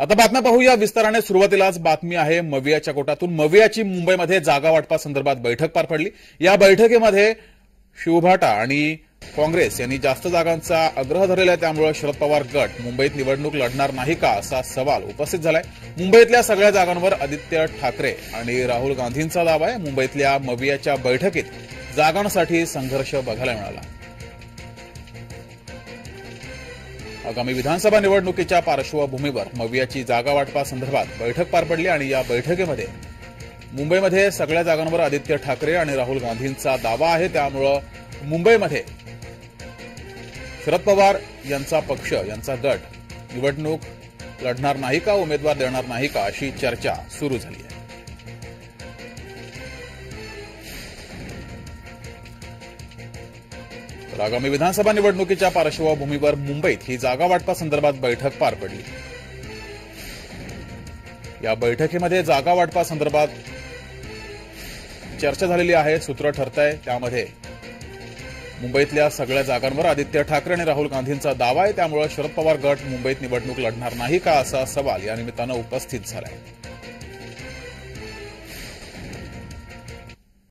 आता बातम्या पाहूया विस्ताराने। सुरुवातीलाच बातमी आहे मवियाच्या कोटातून। मवियाची मुंबईमध्ये जागा वाटपासंदर्भात बैठक पार पडली। या बैठकीमध्ये शिवभाटा आणि काँग्रेस यांनी जास्त जागांचा आग्रह धरलेला आहे, त्यामुळे शरद पवार गट मुंबईत निवडणूक लढणार नाही का असा सवाल उपस्थित झालाय। मुंबईतल्या सगळ्या जागांवर आदित्य ठाकरे आणि राहुल गांधींचा दावा आहे। मुंबईतल्या मवियाच्या बैठकीत जागांसाठी संघर्ष बघायला मिळाला। आगामी विधानसभा निवडणुकीच्या पार्श्वभूमीवर मवियाची जागा वाटपासंदर्भात बैठक पार पडली आणि या बैठकीमध्ये मुंबईमध्ये सगळ्या जागांवर आदित्य ठाकरे आणि राहुल गांधींचा दावा आहे, त्यामुळे मुंबईमध्ये शरद पवार यांचा पक्ष यांचा गट निवडणूक लढणार नाही का, उमेदवार देणार नाही का अशी चर्चा सुरू झाली आहे। तर आगामी विधानसभा निवडणुकीच्या पार्श्वभूमीवर मुंबईत ही जागा वाटपासंदर्भात बैठक पार पडली। या बैठकीमध्ये जागा वाटपासंदर्भात चर्चा झालेली आहे, सूत्र ठरतंय। त्यामध्ये मुंबईतल्या सगळ्या जागांवर आदित्य ठाकरे आणि राहुल गांधींचा दावा आहे, त्यामुळे शरद पवार गट मुंबईत निवडणूक लढणार नाही का असा सवाल या निमित्तानं उपस्थित झालाय।